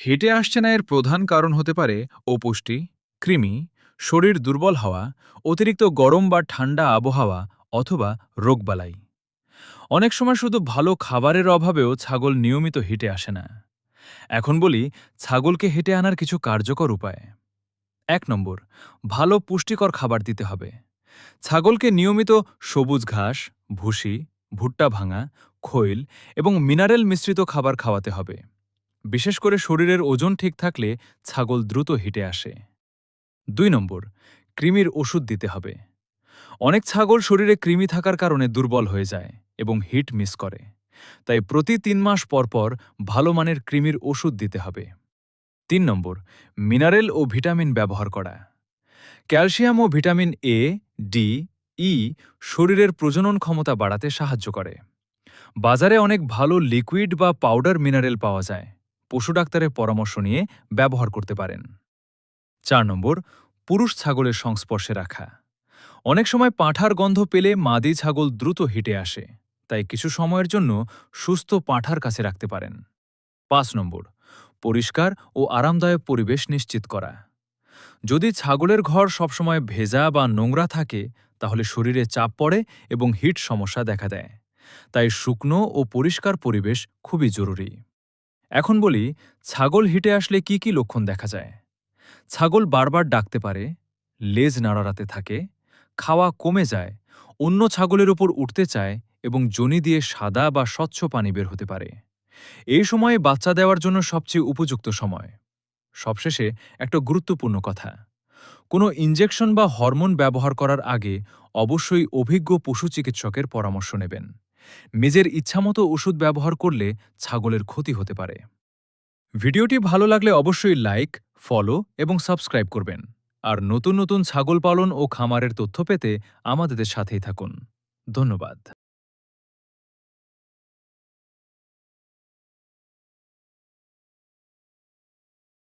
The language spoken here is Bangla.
হেঁটে আসছে না এর প্রধান কারণ হতে পারে অপুষ্টি, কৃমি, শরীর দুর্বল হওয়া, অতিরিক্ত গরম বা ঠান্ডা আবহাওয়া অথবা রোগবালাই। অনেক সময় শুধু ভালো খাবারের অভাবেও ছাগল নিয়মিত হেঁটে আসে না। এখন বলি ছাগলকে হেঁটে আনার কিছু কার্যকর উপায়। ১ নম্বর, ভালো পুষ্টিকর খাবার দিতে হবে। ছাগলকে নিয়মিত সবুজ ঘাস, ভুসি, ভুট্টা ভাঙা, খৈল এবং মিনারেল মিশ্রিত খাবার খাওয়াতে হবে। বিশেষ করে শরীরের ওজন ঠিক থাকলে ছাগল দ্রুত হেঁটে আসে। ২ নম্বর, কৃমির ওষুধ দিতে হবে। অনেক ছাগল শরীরে কৃমি থাকার কারণে দুর্বল হয়ে যায় এবং হিট মিস করে। তাই প্রতি ৩ মাস পর পর ভালো মানের কৃমির ওষুধ দিতে হবে। ৩ নম্বর, মিনারেল ও ভিটামিন ব্যবহার করা। ক্যালসিয়াম ও ভিটামিন এ, ডি, ই শরীরের প্রজনন ক্ষমতা বাড়াতে সাহায্য করে। বাজারে অনেক ভালো লিকুইড বা পাউডার মিনারেল পাওয়া যায়। পশু ডাক্তারের পরামর্শ নিয়ে ব্যবহার করতে পারেন। ৪ নম্বর, পুরুষ ছাগলের সংস্পর্শে রাখা। অনেক সময় পাঁঠার গন্ধ পেলে মাদি ছাগল দ্রুত হেঁটে আসে, তাই কিছু সময়ের জন্য সুস্থ পাঁঠার কাছে রাখতে পারেন। ৫ নম্বর, পরিষ্কার ও আরামদায়ক পরিবেশ নিশ্চিত করা। যদি ছাগলের ঘর সবসময় ভেজা বা নোংরা থাকে তাহলে শরীরে চাপ পড়ে এবং হিট সমস্যা দেখা দেয়। তাই শুকনো ও পরিষ্কার পরিবেশ খুবই জরুরি। এখন বলি ছাগল হিটে আসলে কি কি লক্ষণ দেখা যায়। ছাগল বারবার ডাকতে পারে, লেজ নাড়াতে থাকে, খাওয়া কমে যায়, অন্য ছাগলের উপর উঠতে চায় এবং যোনি দিয়ে সাদা বা স্বচ্ছ পানি বের হতে পারে। এই সময়ে বাচ্চা দেওয়ার জন্য সবচেয়ে উপযুক্ত সময়। সবশেষে একটা গুরুত্বপূর্ণ কথা, কোনো ইনজেকশন বা হরমোন ব্যবহার করার আগে অবশ্যই অভিজ্ঞ পশু চিকিৎসকের পরামর্শ নেবেন। নিজের ইচ্ছামতো ওষুধ ব্যবহার করলে ছাগলের ক্ষতি হতে পারে। ভিডিওটি ভালো লাগলে অবশ্যই লাইক, ফলো এবং সাবস্ক্রাইব করবেন। আর নতুন নতুন ছাগল পালন ও খামারের তথ্য পেতে আমাদের সাথেই থাকুন। ধন্যবাদ।